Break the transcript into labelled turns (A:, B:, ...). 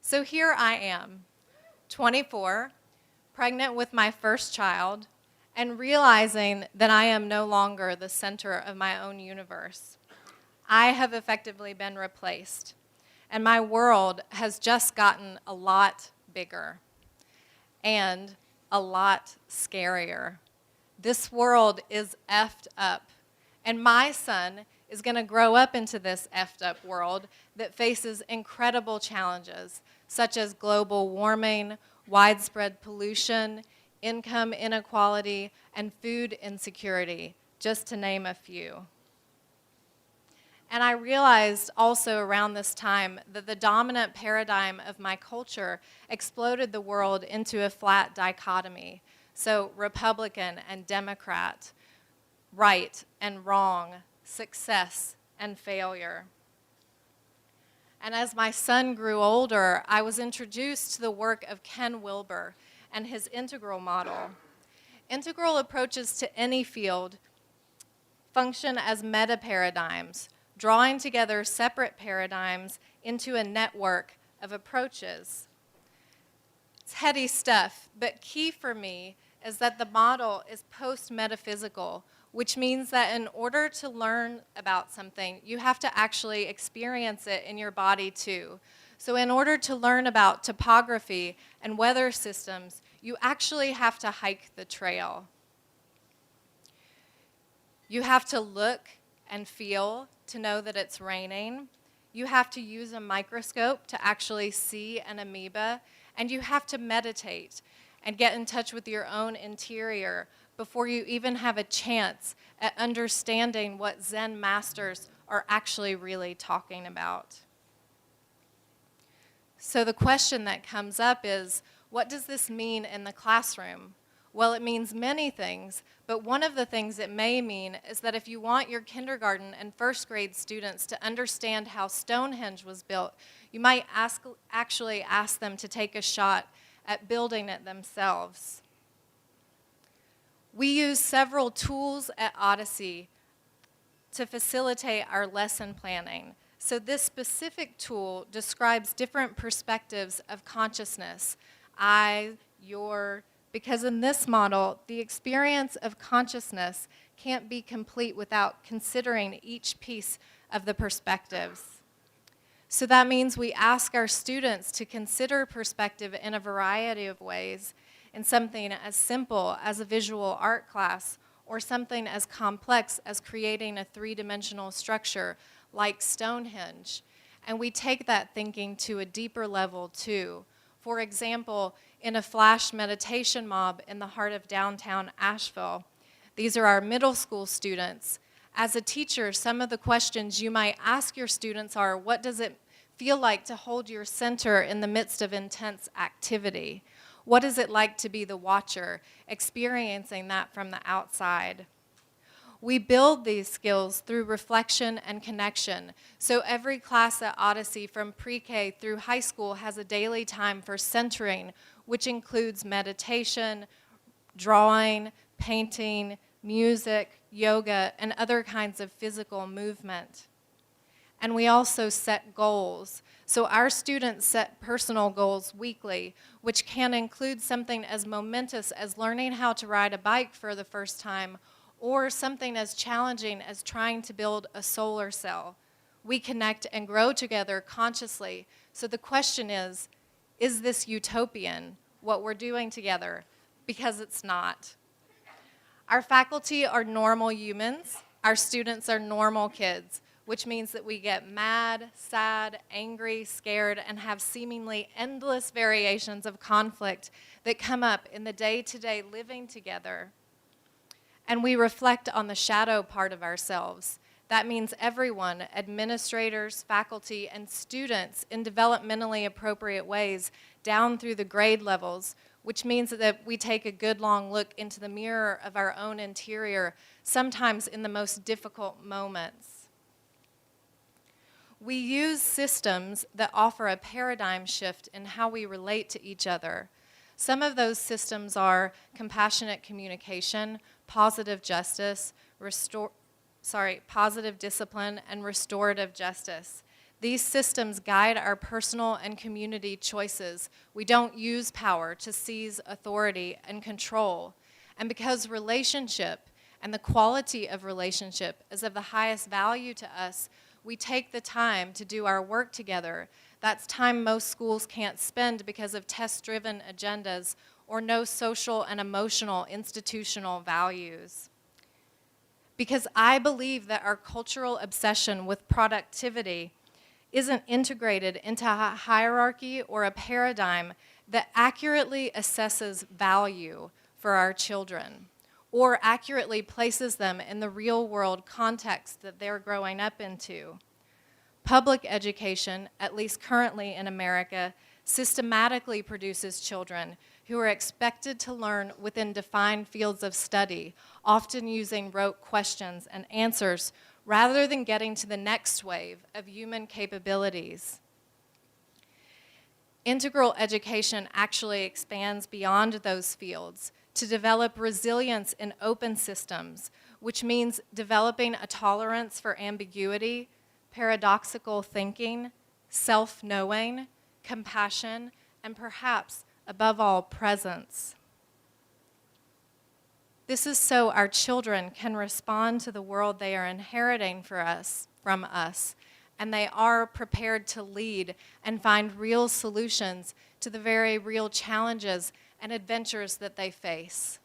A: So here I am, 24, pregnant with my first child, and realizing that I am no longer the center of my own universe. I have effectively been replaced, and my world has just gotten a lot bigger and a lot scarier. This world is effed up, and my son is going to grow up into this effed up world that faces incredible challenges, such as global warming, widespread pollution, income inequality, and food insecurity, just to name a few. And I realized also around this time that the dominant paradigm of my culture exploded the world into a flat dichotomy. So Republican and Democrat, right and wrong, success and failure. And as my son grew older, I was introduced to the work of Ken Wilber and his integral model. Integral approaches to any field function as meta-paradigms, drawing together separate paradigms into a network of approaches. It's heady stuff, but key for me is that the model is post-metaphysical, which means that in order to learn about something, you have to actually experience it in your body too. So in order to learn about topography and weather systems, you actually have to hike the trail. You have to look and feel to know that it's raining. You have to use a microscope to actually see an amoeba, and you have to meditate and get in touch with your own interior before you even have a chance at understanding what Zen masters are actually really talking about. So the question that comes up is, what does this mean in the classroom? Well, it means many things, but one of the things it may mean is that if you want your kindergarten and first grade students to understand how Stonehenge was built, you might actually ask them to take a shot at building it themselves. We use several tools at Odyssey to facilitate our lesson planning. So this specific tool describes different perspectives of consciousness. I, your, because in this model, the experience of consciousness can't be complete without considering each piece of the perspectives. So that means we ask our students to consider perspective in a variety of ways, in something as simple as a visual art class, or something as complex as creating a three-dimensional structure like Stonehenge. And we take that thinking to a deeper level too. For example, in a flash meditation mob in the heart of downtown Asheville, these are our middle school students. As a teacher, some of the questions you might ask your students are, what does it feel like to hold your center in the midst of intense activity? What is it like to be the watcher, experiencing that from the outside? We build these skills through reflection and connection. So every class at Odyssey from pre-K through high school has a daily time for centering, which includes meditation, drawing, painting, music, yoga, and other kinds of physical movement. And we also set goals. So our students set personal goals weekly, which can include something as momentous as learning how to ride a bike for the first time, or something as challenging as trying to build a solar cell. We connect and grow together consciously. So the question is this utopian, what we're doing together? Because it's not. Our faculty are normal humans. Our students are normal kids, which means that we get mad, sad, angry, scared, and have seemingly endless variations of conflict that come up in the day-to-day living together. And we reflect on the shadow part of ourselves. That means everyone, administrators, faculty, and students in developmentally appropriate ways down through the grade levels, which means that we take a good long look into the mirror of our own interior, sometimes in the most difficult moments. We use systems that offer a paradigm shift in how we relate to each other. Some of those systems are compassionate communication, positive justice, positive discipline, and restorative justice. These systems guide our personal and community choices. We don't use power to seize authority and control. And because relationship and the quality of relationship is of the highest value to us, we take the time to do our work together. That's time most schools can't spend because of test-driven agendas or no social and emotional institutional values. Because I believe that our cultural obsession with productivity isn't integrated into a hierarchy or a paradigm that accurately assesses value for our children or accurately places them in the real world context that they're growing up into. Public education, at least currently in America, systematically produces children who are expected to learn within defined fields of study, often using rote questions and answers rather than getting to the next wave of human capabilities. Integral education actually expands beyond those fields to develop resilience in open systems, which means developing a tolerance for ambiguity, paradoxical thinking, self-knowing, compassion, and perhaps, above all, presence. This is so our children can respond to the world they are inheriting from us, and they are prepared to lead and find real solutions to the very real challenges and adventures that they face.